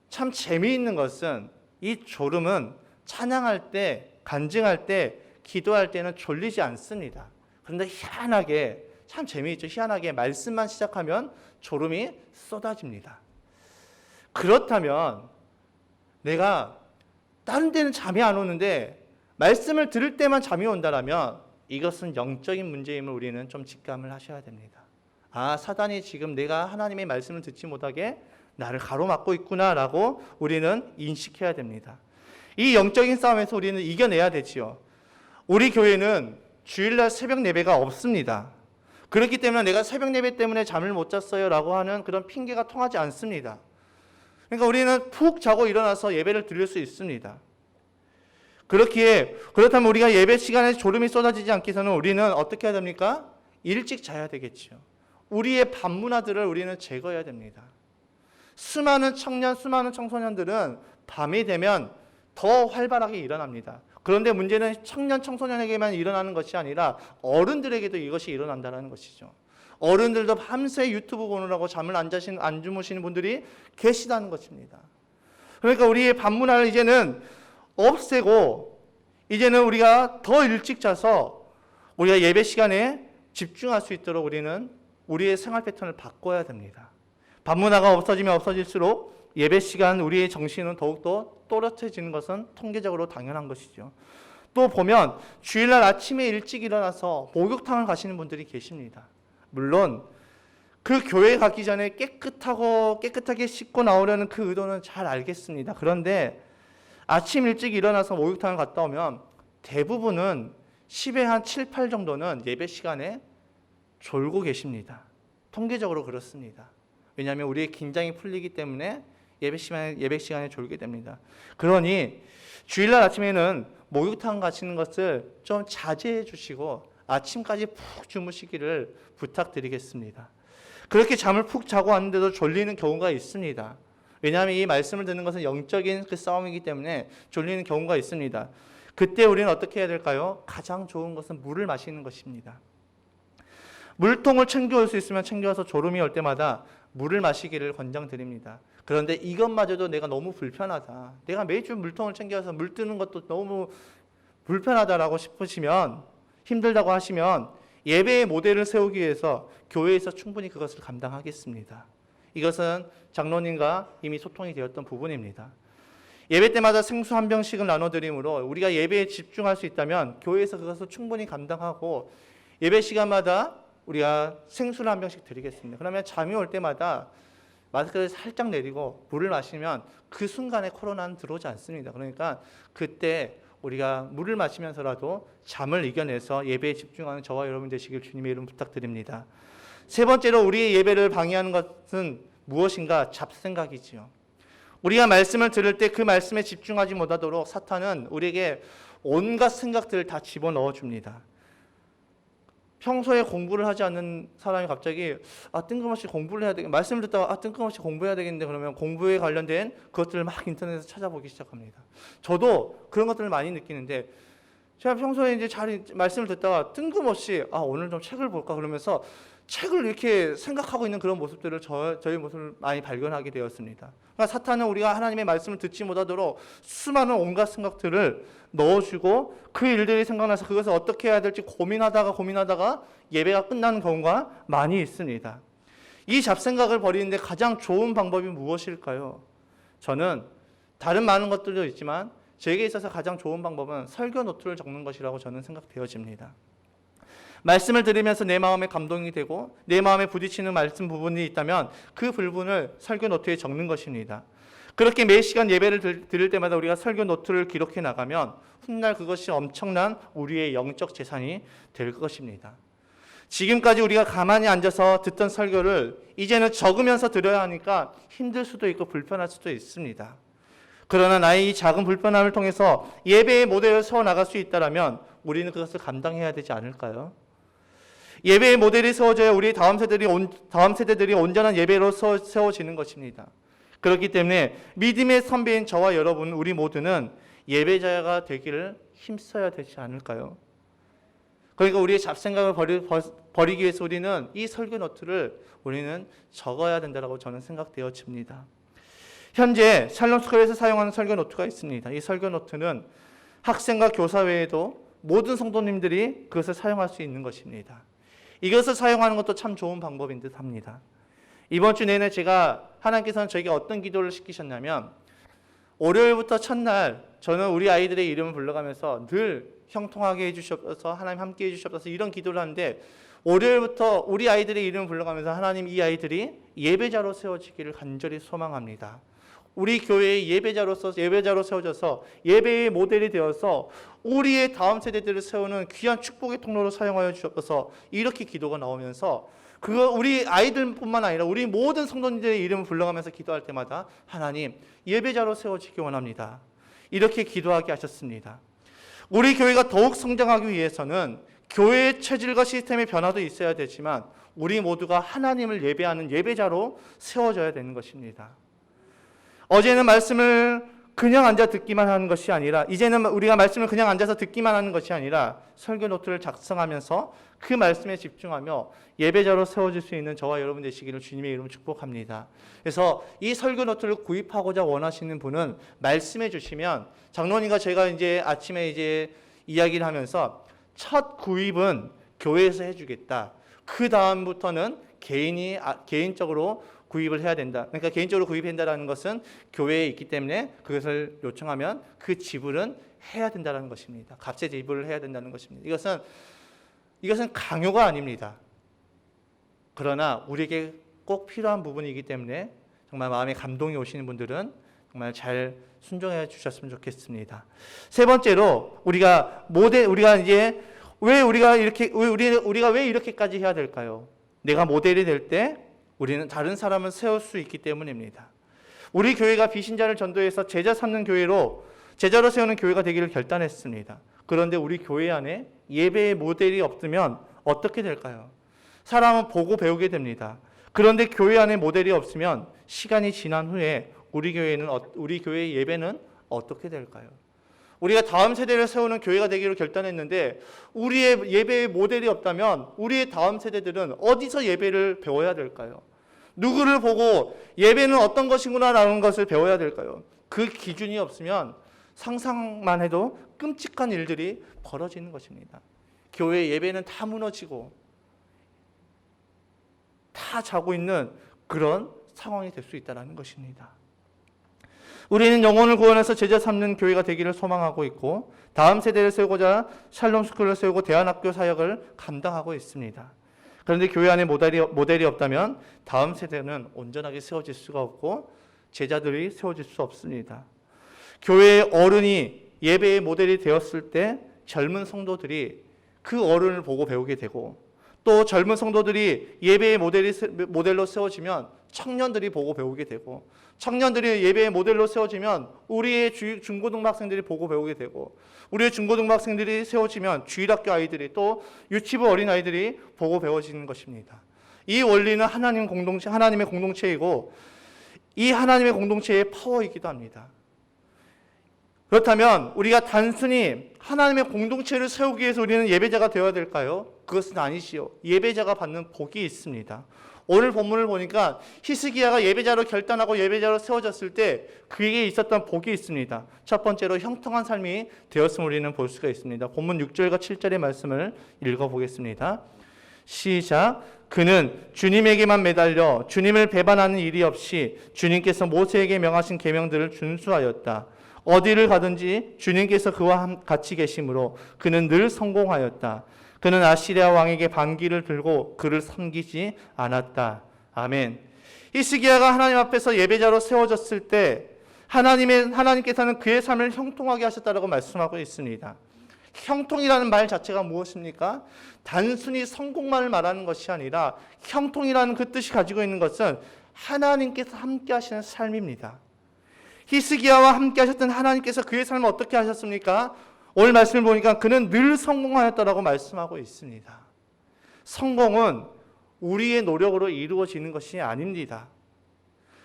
참 재미있는 것은 이 졸음은 찬양할 때, 간증할 때, 기도할 때는 졸리지 않습니다. 그런데 희한하게, 참 재미있죠. 희한하게 말씀만 시작하면 졸음이 쏟아집니다. 그렇다면 내가 다른 데는 잠이 안 오는데 말씀을 들을 때만 잠이 온다면 이것은 영적인 문제임을 우리는 좀 직감을 하셔야 됩니다. 아, 사단이 지금 내가 하나님의 말씀을 듣지 못하게 나를 가로막고 있구나라고 우리는 인식해야 됩니다. 이 영적인 싸움에서 우리는 이겨내야 되지요. 우리 교회는 주일날 새벽 예배가 없습니다. 그렇기 때문에 내가 새벽 예배 때문에 잠을 못 잤어요 라고 하는 그런 핑계가 통하지 않습니다. 그러니까 우리는 푹 자고 일어나서 예배를 드릴 수 있습니다. 그렇다면 우리가 예배 시간에 졸음이 쏟아지지 않기 위해서는 우리는 어떻게 해야 됩니까? 일찍 자야 되겠죠. 우리의 밤문화들을 우리는 제거해야 됩니다. 수많은 청소년들은 밤이 되면 더 활발하게 일어납니다. 그런데 문제는 청소년에게만 일어나는 것이 아니라 어른들에게도 이것이 일어난다는 것이죠. 어른들도 밤새 유튜브 보느라고 잠을 안 주무시는 분들이 계시다는 것입니다. 그러니까 우리의 밤문화를 이제는 없애고 이제는 우리가 더 일찍 자서 우리가 예배 시간에 집중할 수 있도록 우리는 우리의 생활 패턴을 바꿔야 됩니다. 밤문화가 없어지면 없어질수록 예배 시간 우리의 정신은 더욱더 또렷해지는 것은 통계적으로 당연한 것이죠. 또 보면 주일날 아침에 일찍 일어나서 목욕탕을 가시는 분들이 계십니다. 물론 그 교회 가기 전에 깨끗하게 씻고 나오려는 그 의도는 잘 알겠습니다. 그런데 아침 일찍 일어나서 목욕탕을 갔다 오면 대부분은 10의 한 7, 8 정도는 예배 시간에 졸고 계십니다. 통계적으로 그렇습니다. 왜냐하면 우리의 긴장이 풀리기 때문에 예배 시간에 졸게 됩니다. 그러니 주일날 아침에는 목욕탕 가시는 것을 좀 자제해 주시고 아침까지 푹 주무시기를 부탁드리겠습니다. 그렇게 잠을 푹 자고 왔는데도 졸리는 경우가 있습니다. 왜냐하면 이 말씀을 듣는 것은 영적인 그 싸움이기 때문에 졸리는 경우가 있습니다. 그때 우리는 어떻게 해야 될까요? 가장 좋은 것은 물을 마시는 것입니다. 물통을 챙겨올 수 있으면 챙겨와서 졸음이 올 때마다 물을 마시기를 권장드립니다. 그런데 이것마저도 내가 너무 불편하다. 내가 매주 물통을 챙겨와서 물 뜨는 것도 너무 불편하다라고 싶으시면, 힘들다고 하시면 예배의 모델을 세우기 위해서 교회에서 충분히 그것을 감당하겠습니다. 이것은 장로님과 이미 소통이 되었던 부분입니다. 예배 때마다 생수 한 병씩을 나눠드림으로 우리가 예배에 집중할 수 있다면 교회에서 그것을 충분히 감당하고 예배 시간마다 우리가 생수를 한 병씩 드리겠습니다. 그러면 잠이 올 때마다 마스크를 살짝 내리고 물을 마시면 그 순간에 코로나는 들어오지 않습니다. 그러니까 그때 우리가 물을 마시면서라도 잠을 이겨내서 예배에 집중하는 저와 여러분 되시길 주님의 이름 부탁드립니다. 세 번째로 우리의 예배를 방해하는 것은 무엇인가? 잡생각이지요. 우리가 말씀을 들을 때 그 말씀에 집중하지 못하도록 사탄은 우리에게 온갖 생각들을 다 집어넣어 줍니다. 평소에 공부를 하지 않는 사람이 갑자기 뜬금없이 공부를 해야 되겠 말씀을 듣다가 뜬금없이 공부해야 되겠는데 그러면 공부에 관련된 그것들을 막 인터넷에서 찾아보기 시작합니다. 저도 그런 것들을 많이 느끼는데 제가 평소에 이제 말씀을 듣다가 뜬금없이 오늘 좀 책을 볼까 그러면서 책을 이렇게 생각하고 있는 그런 모습들을 저희 모습을 많이 발견하게 되었습니다. 그러니까 사탄은 우리가 하나님의 말씀을 듣지 못하도록 수많은 온갖 생각들을 넣어주고 그 일들이 생각나서 그것을 어떻게 해야 될지 고민하다가 예배가 끝나는 경우가 많이 있습니다. 이 잡생각을 버리는데 가장 좋은 방법이 무엇일까요? 저는 다른 많은 것들도 있지만 제게 있어서 가장 좋은 방법은 설교 노트를 적는 것이라고 저는 생각되어집니다. 말씀을 들으면서 내 마음에 감동이 되고 내 마음에 부딪히는 말씀 부분이 있다면 그 부분을 설교 노트에 적는 것입니다. 그렇게 매 시간 예배를 드릴 때마다 우리가 설교 노트를 기록해 나가면 훗날 그것이 엄청난 우리의 영적 재산이 될 것입니다. 지금까지 우리가 가만히 앉아서 듣던 설교를 이제는 적으면서 들어야 하니까 힘들 수도 있고 불편할 수도 있습니다. 그러나 나의 이 작은 불편함을 통해서 예배의 모델을 세워나갈 수 있다면 우리는 그것을 감당해야 되지 않을까요? 예배의 모델이 세워져야 우리 다음 세대들이 온전한 예배로 세워지는 것입니다. 그렇기 때문에 믿음의 선배인 저와 여러분 우리 모두는 예배자가 되기를 힘써야 되지 않을까요? 그러니까 우리의 잡생각을 버리기 위해서 우리는 이 설교 노트를 우리는 적어야 된다고 저는 생각되어집니다. 현재 샬롬스쿨에서 사용하는 설교 노트가 있습니다. 이 설교 노트는 학생과 교사 외에도 모든 성도님들이 그것을 사용할 수 있는 것입니다. 이것을 사용하는 것도 참 좋은 방법인 듯 합니다. 이번 주 내내 하나님께서는 저에게 어떤 기도를 시키셨냐면 월요일부터 첫날 저는 우리 아이들의 이름을 불러가면서 늘 형통하게 해주시옵소서 하나님 함께 해주시옵소서 이런 기도를 하는데 월요일부터 우리 아이들의 이름을 불러가면서 하나님 이 아이들이 예배자로 세워지기를 간절히 소망합니다. 우리 교회의 예배자로 세워져서 예배의 모델이 되어서 우리의 다음 세대들을 세우는 귀한 축복의 통로로 사용하여 주옵소서 이렇게 기도가 나오면서 우리 아이들뿐만 아니라 우리 모든 성도님들의 이름을 불러가면서 기도할 때마다 하나님 예배자로 세워지기 원합니다. 이렇게 기도하게 하셨습니다. 우리 교회가 더욱 성장하기 위해서는 교회의 체질과 시스템의 변화도 있어야 되지만 우리 모두가 하나님을 예배하는 예배자로 세워져야 되는 것입니다. 어제는 말씀을 그냥 앉아 듣기만 하는 것이 아니라 이제는 우리가 말씀을 그냥 앉아서 듣기만 하는 것이 아니라 설교 노트를 작성하면서 그 말씀에 집중하며 예배자로 세워질 수 있는 저와 여러분 되시기를 주님의 이름으로 축복합니다. 그래서 이 설교 노트를 구입하고자 원하시는 분은 말씀해 주시면 장로님과 제가 아침에 이야기를 하면서 첫 구입은 교회에서 해주겠다. 그 다음부터는 개인적으로 구입을 해야 된다. 그러니까 개인적으로 구입한다는 것은 교회에 있기 때문에 그것을 요청하면 그 지불은 해야 된다는 것입니다. 값의 지불을 해야 된다는 것입니다. 이것은 강요가 아닙니다. 그러나 우리에게 꼭 필요한 부분이기 때문에 정말 마음에 감동이 오시는 분들은 정말 잘 순종해 주셨으면 좋겠습니다. 세 번째로 우리가 왜 이렇게까지 해야 될까요? 내가 모델이 될 때 우리는 다른 사람을 세울 수 있기 때문입니다. 우리 교회가 비신자를 전도해서 제자로 세우는 교회가 되기를 결단했습니다. 그런데 우리 교회 안에 예배의 모델이 없으면 어떻게 될까요? 사람은 보고 배우게 됩니다. 그런데 교회 안에 모델이 없으면 시간이 지난 후에 우리 교회의 예배는 어떻게 될까요? 우리가 다음 세대를 세우는 교회가 되기로 결단했는데 우리의 예배의 모델이 없다면 우리의 다음 세대들은 어디서 예배를 배워야 될까요? 누구를 보고 예배는 어떤 것이구나라는 것을 배워야 될까요? 그 기준이 없으면 상상만 해도 끔찍한 일들이 벌어지는 것입니다. 교회 예배는 다 무너지고 다 자고 있는 그런 상황이 될 수 있다는 것입니다. 우리는 영혼을 구원해서 제자 삼는 교회가 되기를 소망하고 있고 다음 세대를 세우고자 샬롬 스쿨을 세우고 대안학교 사역을 감당하고 있습니다. 그런데 교회 안에 모델이 없다면 다음 세대는 온전하게 세워질 수가 없고 제자들이 세워질 수 없습니다. 교회의 어른이 예배의 모델이 되었을 때 젊은 성도들이 그 어른을 보고 배우게 되고 또 젊은 성도들이 예배의 모델로 세워지면 청년들이 보고 배우게 되고 청년들이 예배의 모델로 세워지면 우리의 중고등학생들이 보고 배우게 되고 우리의 중고등학생들이 세워지면 주일학교 아이들이 또 유치부 어린아이들이 보고 배워지는 것입니다. 이 원리는 하나님의 공동체이고 이 하나님의 공동체의 파워이기도 합니다. 그렇다면 우리가 단순히 하나님의 공동체를 세우기 위해서 우리는 예배자가 되어야 될까요? 그것은 아니지요. 예배자가 받는 복이 있습니다. 오늘 본문을 보니까 히스기야가 예배자로 결단하고 예배자로 세워졌을 때 그에게 있었던 복이 있습니다. 첫 번째로 형통한 삶이 되었음을 우리는 볼 수가 있습니다. 본문 6절과 7절의 말씀을 읽어보겠습니다. 시작. 그는 주님에게만 매달려 주님을 배반하는 일이 없이 주님께서 모세에게 명하신 계명들을 준수하였다. 어디를 가든지 주님께서 그와 같이 계심으로 그는 늘 성공하였다. 그는 아시리아 왕에게 반기를 들고 그를 섬기지 않았다. 아멘. 히스기야가 하나님 앞에서 예배자로 세워졌을 때 하나님께서는 그의 삶을 형통하게 하셨다라고 말씀하고 있습니다. 형통이라는 말 자체가 무엇입니까? 단순히 성공만을 말하는 것이 아니라 형통이라는 그 뜻이 가지고 있는 것은 하나님께서 함께 하시는 삶입니다. 히스기야와 함께 하셨던 하나님께서 그의 삶을 어떻게 하셨습니까? 오늘 말씀을 보니까 그는 늘 성공하였다라고 말씀하고 있습니다. 성공은 우리의 노력으로 이루어지는 것이 아닙니다.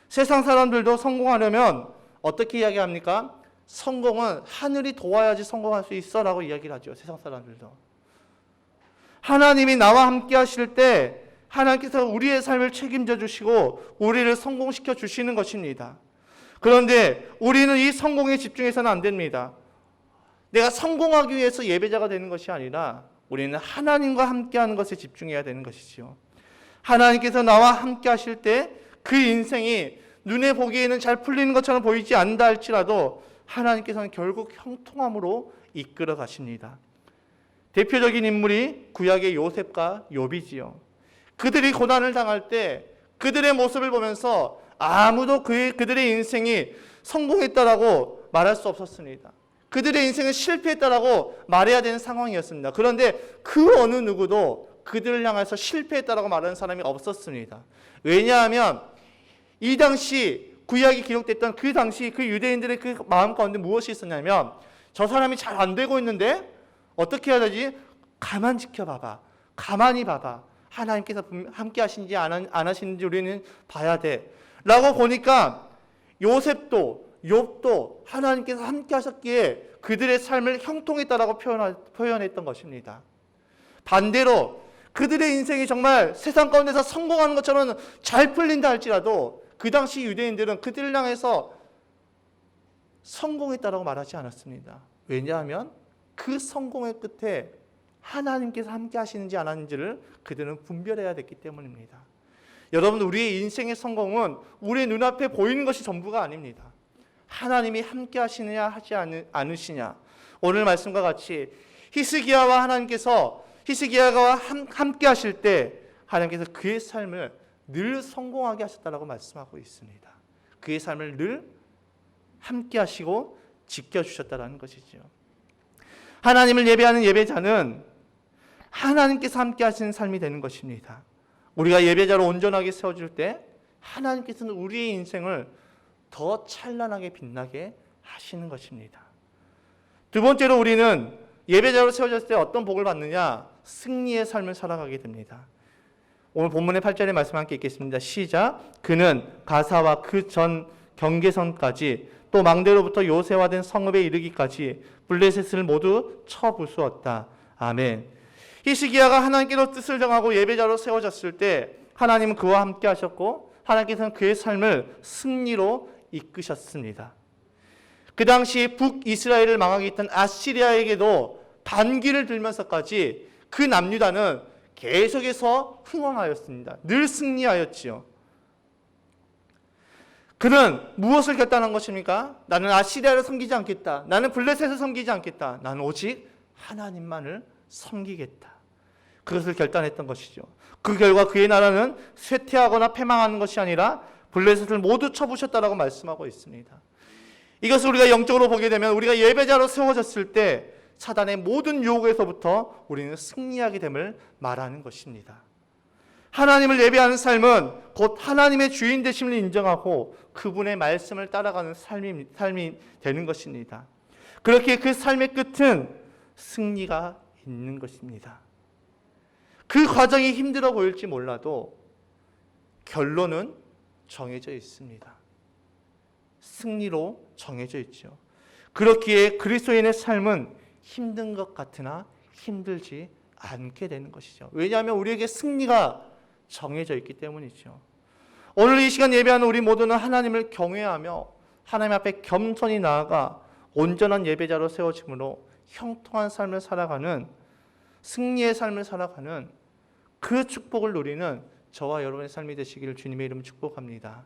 세상 사람들도 성공하려면 어떻게 이야기합니까? 성공은 하늘이 도와야지 성공할 수 있어 라고 이야기를 하죠. 세상 사람들도. 하나님이 나와 함께 하실 때 하나님께서 우리의 삶을 책임져 주시고 우리를 성공시켜 주시는 것입니다. 그런데 우리는 이 성공에 집중해서는 안 됩니다. 내가 성공하기 위해서 예배자가 되는 것이 아니라 우리는 하나님과 함께하는 것에 집중해야 되는 것이지요. 하나님께서 나와 함께 하실 때 그 인생이 눈에 보기에는 잘 풀리는 것처럼 보이지 않는다 할지라도 하나님께서는 결국 형통함으로 이끌어 가십니다. 대표적인 인물이 구약의 요셉과 욥이지요. 그들이 고난을 당할 때 그들의 모습을 보면서 아무도 그들의 인생이 성공했다라고 말할 수 없었습니다. 그들의 인생은 실패했다라고 말해야 되는 상황이었습니다. 그런데 그 어느 누구도 그들을 향해서 실패했다라고 말하는 사람이 없었습니다. 왜냐하면 이 당시 구약이 기록됐던 그 당시 그 유대인들의 그 마음 가운데 무엇이 있었냐면 저 사람이 잘 안 되고 있는데 어떻게 해야 되지? 가만 지켜봐봐. 가만히 봐봐. 하나님께서 함께 하시는지 안 하시는지 우리는 봐야 돼. 라고 보니까 요셉도 욥도 하나님께서 함께 하셨기에 그들의 삶을 형통했다라고 표현했던 것입니다. 반대로 그들의 인생이 정말 세상 가운데서 성공하는 것처럼 잘 풀린다 할지라도 그 당시 유대인들은 그들을 향해서 성공했다라고 말하지 않았습니다. 왜냐하면 그 성공의 끝에 하나님께서 함께 하시는지 안 하는지를 그들은 분별해야 됐기 때문입니다. 여러분, 우리의 인생의 성공은 우리의 눈앞에 보이는 것이 전부가 아닙니다. 하나님이 함께 하시느냐 하지 않으시냐. 오늘 말씀과 같이 히스기야가 함께 하실 때 하나님께서 그의 삶을 늘 성공하게 하셨다라고 말씀하고 있습니다. 그의 삶을 늘 함께 하시고 지켜주셨다라는 것이죠. 하나님을 예배하는 예배자는 하나님께서 함께 하시는 삶이 되는 것입니다. 우리가 예배자로 온전하게 세워질 때 하나님께서는 우리의 인생을 더 찬란하게 빛나게 하시는 것입니다. 두 번째로 우리는 예배자로 세워졌을 때 어떤 복을 받느냐? 승리의 삶을 살아가게 됩니다. 오늘 본문의 8절의 말씀 함께 읽겠습니다. 시작. 그는 가사와 그 전 경계선까지 또 망대로부터 요새화된 성읍에 이르기까지 블레셋을 모두 쳐부수었다. 아멘. 히스기야가 하나님께로 뜻을 정하고 예배자로 세워졌을 때 하나님은 그와 함께 하셨고 하나님께서는 그의 삶을 승리로 이끄셨습니다. 그 당시 북이스라엘을 망하게 했던 아시리아에게도 반기를 들면서까지 그 남유다는 계속해서 흥왕하였습니다. 늘 승리하였지요. 그는 무엇을 결단한 것입니까? 나는 아시리아를 섬기지 않겠다. 나는 블레셋을 섬기지 않겠다. 나는 오직 하나님만을 섬기겠다. 그것을 결단했던 것이죠. 그 결과 그의 나라는 쇠퇴하거나 패망하는 것이 아니라 블레셋을 모두 쳐부셨다라고 말씀하고 있습니다. 이것을 우리가 영적으로 보게 되면 우리가 예배자로 세워졌을 때 사단의 모든 유혹에서부터 우리는 승리하게 됨을 말하는 것입니다. 하나님을 예배하는 삶은 곧 하나님의 주인 되심을 인정하고 그분의 말씀을 따라가는 삶이 되는 것입니다. 그렇게 그 삶의 끝은 승리가 있는 것입니다. 그 과정이 힘들어 보일지 몰라도 결론은 정해져 있습니다. 승리로 정해져 있죠. 그렇기에 그리스도인의 삶은 힘든 것 같으나 힘들지 않게 되는 것이죠. 왜냐하면 우리에게 승리가 정해져 있기 때문이죠. 오늘 이 시간 예배하는 우리 모두는 하나님을 경외하며 하나님 앞에 겸손히 나아가 온전한 예배자로 세워짐으로 형통한 삶을 살아가는, 승리의 삶을 살아가는 그 축복을 누리는 저와 여러분의 삶이 되시기를 주님의 이름으로 축복합니다.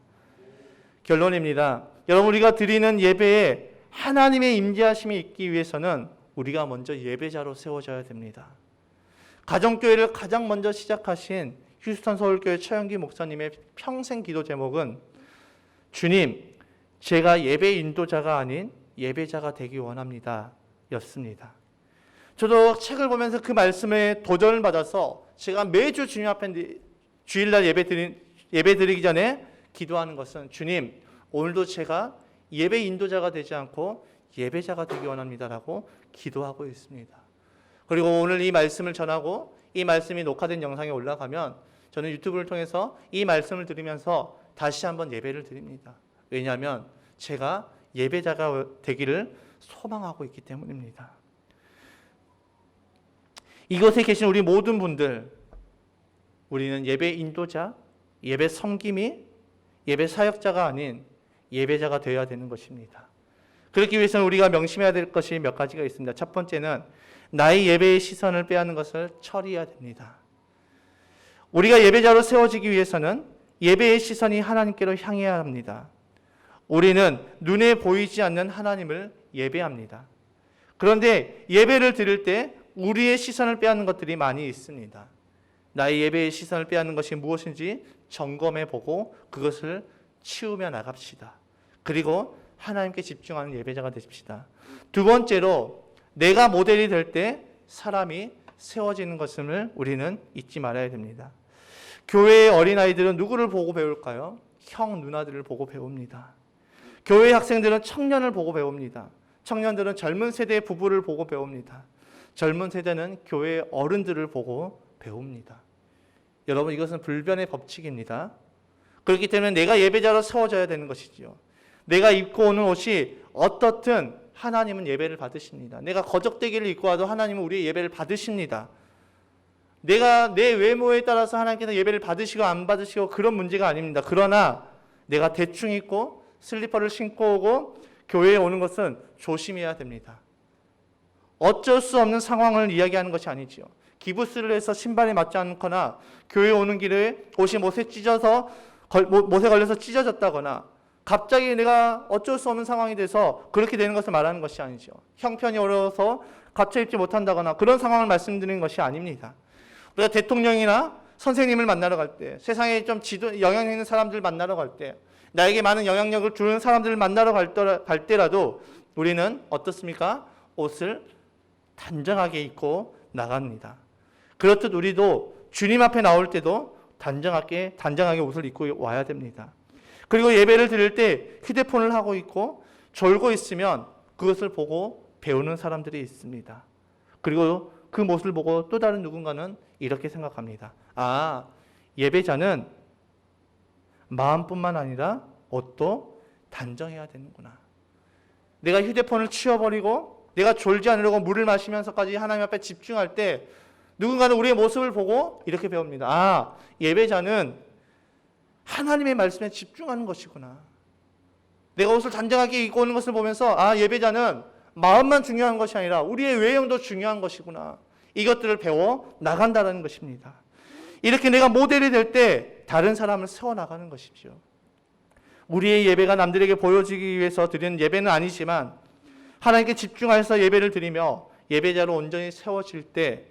결론입니다. 여러분, 우리가 드리는 예배에 하나님의 임재하심이 있기 위해서는 우리가 먼저 예배자로 세워져야 됩니다. 가정교회를 가장 먼저 시작하신 휴스턴 서울교회 최영기 목사님의 평생 기도 제목은 주님, 제가 예배 인도자가 아닌 예배자가 되기 원합니다 였습니다. 저도 책을 보면서 그 말씀에 도전을 받아서 제가 매주 주님 앞에 주일날 예배 드리기 전에 기도하는 것은 주님, 오늘도 제가 예배 인도자가 되지 않고 예배자가 되기 원합니다라고 기도하고 있습니다. 그리고 오늘 이 말씀을 전하고 이 말씀이 녹화된 영상에 올라가면 저는 유튜브를 통해서 이 말씀을 들으면서 다시 한번 예배를 드립니다. 왜냐하면 제가 예배자가 되기를 소망하고 있기 때문입니다. 이곳에 계신 우리 모든 분들, 우리는 예배 인도자, 예배 섬김이, 예배 사역자가 아닌 예배자가 되어야 되는 것입니다. 그렇기 위해서는 우리가 명심해야 될 것이 몇 가지가 있습니다. 첫 번째는 나의 예배의 시선을 빼앗는 것을 처리해야 됩니다. 우리가 예배자로 세워지기 위해서는 예배의 시선이 하나님께로 향해야 합니다. 우리는 눈에 보이지 않는 하나님을 예배합니다. 그런데 예배를 드릴 때 우리의 시선을 빼앗는 것들이 많이 있습니다. 나의 예배의 시선을 빼앗는 것이 무엇인지 점검해 보고 그것을 치우며 나갑시다. 그리고 하나님께 집중하는 예배자가 되십시다. 두 번째로 내가 모델이 될 때 사람이 세워지는 것을 우리는 잊지 말아야 됩니다. 교회의 어린아이들은 누구를 보고 배울까요? 형, 누나들을 보고 배웁니다. 교회 학생들은 청년을 보고 배웁니다. 청년들은 젊은 세대의 부부를 보고 배웁니다. 젊은 세대는 교회의 어른들을 보고 배웁니다. 여러분, 이것은 불변의 법칙입니다. 그렇기 때문에 내가 예배자로 세워져야 되는 것이지요. 내가 입고 오는 옷이 어떻든 하나님은 예배를 받으십니다. 내가 거적대기를 입고 와도 하나님은 우리의 예배를 받으십니다. 내가 내 외모에 따라서 하나님께서 예배를 받으시고 안 받으시고 그런 문제가 아닙니다. 그러나 내가 대충 입고 슬리퍼를 신고 오고 교회에 오는 것은 조심해야 됩니다. 어쩔 수 없는 상황을 이야기하는 것이 아니지요. 기부스를 해서 신발이 맞지 않거나 교회에 오는 길에 옷이 못에 걸려서 찢어졌다거나 갑자기 내가 어쩔 수 없는 상황이 돼서 그렇게 되는 것을 말하는 것이 아니죠. 형편이 어려워서 갖춰 입지 못한다거나 그런 상황을 말씀드리는 것이 아닙니다. 우리가 대통령이나 선생님을 만나러 갈 때, 세상에 좀 영향 있는 사람들을 만나러 갈 때, 나에게 많은 영향력을 주는 사람들을 만나러 갈 때라도 우리는 어떻습니까? 옷을 단정하게 입고 나갑니다. 그렇듯 우리도 주님 앞에 나올 때도 단정하게 옷을 입고 와야 됩니다. 그리고 예배를 드릴 때 휴대폰을 하고 있고 졸고 있으면 그것을 보고 배우는 사람들이 있습니다. 그리고 그 모습을 보고 또 다른 누군가는 이렇게 생각합니다. 아, 예배자는 마음뿐만 아니라 옷도 단정해야 되는구나. 내가 휴대폰을 치워버리고 내가 졸지 않으려고 물을 마시면서까지 하나님 앞에 집중할 때 누군가는 우리의 모습을 보고 이렇게 배웁니다. 아, 예배자는 하나님의 말씀에 집중하는 것이구나. 내가 옷을 단정하게 입고 오는 것을 보면서 아, 예배자는 마음만 중요한 것이 아니라 우리의 외형도 중요한 것이구나. 이것들을 배워 나간다는 것입니다. 이렇게 내가 모델이 될 때 다른 사람을 세워나가는 것이죠. 우리의 예배가 남들에게 보여지기 위해서 드리는 예배는 아니지만 하나님께 집중하여서 예배를 드리며 예배자로 온전히 세워질 때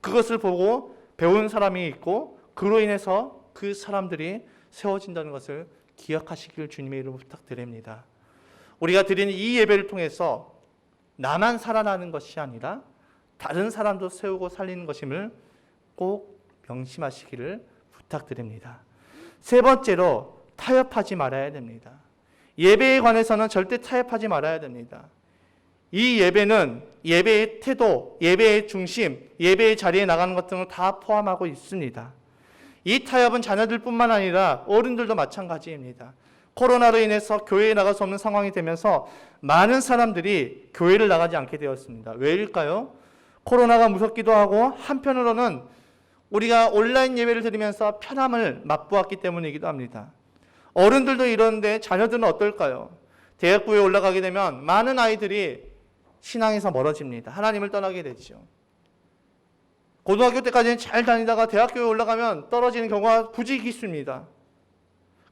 그것을 보고 배운 사람이 있고 그로 인해서 그 사람들이 세워진다는 것을 기억하시길 주님의 이름으로 부탁드립니다. 우리가 드리는 이 예배를 통해서 나만 살아나는 것이 아니라 다른 사람도 세우고 살리는 것임을 꼭 명심하시기를 부탁드립니다. 세 번째로 타협하지 말아야 됩니다. 예배에 관해서는 절대 타협하지 말아야 됩니다. 이 예배는 예배의 태도, 예배의 중심, 예배의 자리에 나가는 것 등을 다 포함하고 있습니다. 이 타협은 자녀들뿐만 아니라 어른들도 마찬가지입니다. 코로나로 인해서 교회에 나갈 수 없는 상황이 되면서 많은 사람들이 교회를 나가지 않게 되었습니다. 왜일까요? 코로나가 무섭기도 하고 한편으로는 우리가 온라인 예배를 드리면서 편함을 맛보았기 때문이기도 합니다. 어른들도 이러는데 자녀들은 어떨까요? 대학부에 올라가게 되면 많은 아이들이 신앙에서 멀어집니다. 하나님을 떠나게 되죠. 고등학교 때까지는 잘 다니다가 대학교에 올라가면 떨어지는 경우가 부지기수입니다.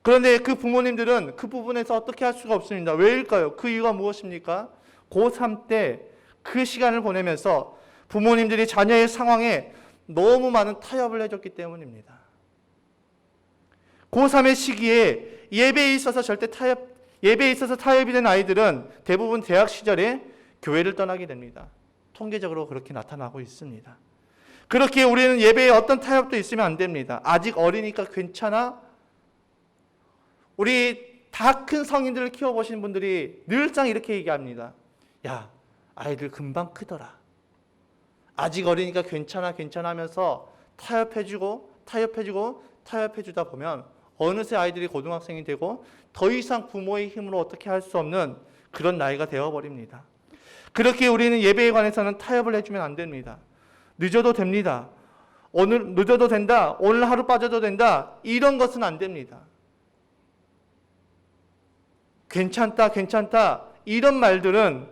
그런데 그 부모님들은 그 부분에서 어떻게 할 수가 없습니다. 왜일까요? 그 이유가 무엇입니까? 고3 때 그 시간을 보내면서 부모님들이 자녀의 상황에 너무 많은 타협을 해줬기 때문입니다. 고3의 시기에 예배에 있어서 타협이 된 아이들은 대부분 대학 시절에 교회를 떠나게 됩니다. 통계적으로 그렇게 나타나고 있습니다. 그렇게 우리는 예배에 어떤 타협도 있으면 안 됩니다. 아직 어리니까 괜찮아? 우리 다 큰 성인들을 키워보신 분들이 늘상 이렇게 얘기합니다. 야, 아이들 금방 크더라. 아직 어리니까 괜찮아 하면서 타협해주다 보면 어느새 아이들이 고등학생이 되고 더 이상 부모의 힘으로 어떻게 할 수 없는 그런 나이가 되어버립니다. 그렇게 우리는 예배에 관해서는 타협을 해주면 안 됩니다. 늦어도 됩니다. 오늘 늦어도 된다. 오늘 하루 빠져도 된다. 이런 것은 안 됩니다. 괜찮다. 이런 말들은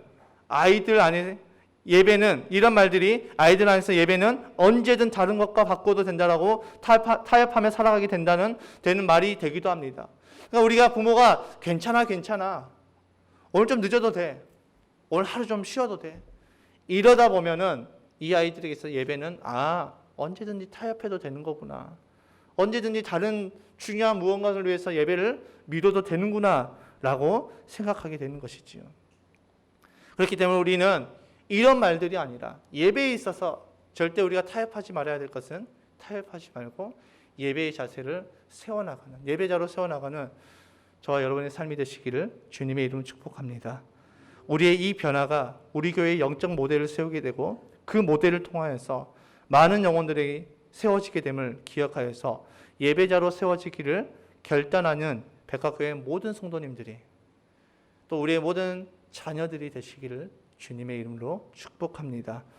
이런 말들이 아이들 안에서 예배는 언제든 다른 것과 바꿔도 된다라고 타협하며 살아가게 되는 말이 되기도 합니다. 그러니까 우리가 부모가 괜찮아. 오늘 좀 늦어도 돼. 오늘 하루 좀 쉬어도 돼. 이러다 보면은 이 아이들에게서 예배는 언제든지 타협해도 되는 거구나. 언제든지 다른 중요한 무언가를 위해서 예배를 미뤄도 되는구나 라고 생각하게 되는 것이지요. 그렇기 때문에 우리는 이런 말들이 아니라 예배에 있어서 절대 우리가 타협하지 말아야 될 것은 타협하지 말고 예배의 자세를 세워나가는, 예배자로 세워나가는 저와 여러분의 삶이 되시기를 주님의 이름으로 축복합니다. 우리의 이 변화가 우리 교회의 영적 모델을 세우게 되고 그 모델을 통하여서 많은 영혼들이 세워지게 됨을 기억하여서 예배자로 세워지기를 결단하는 백화교회 모든 성도님들이 또 우리의 모든 자녀들이 되시기를 주님의 이름으로 축복합니다.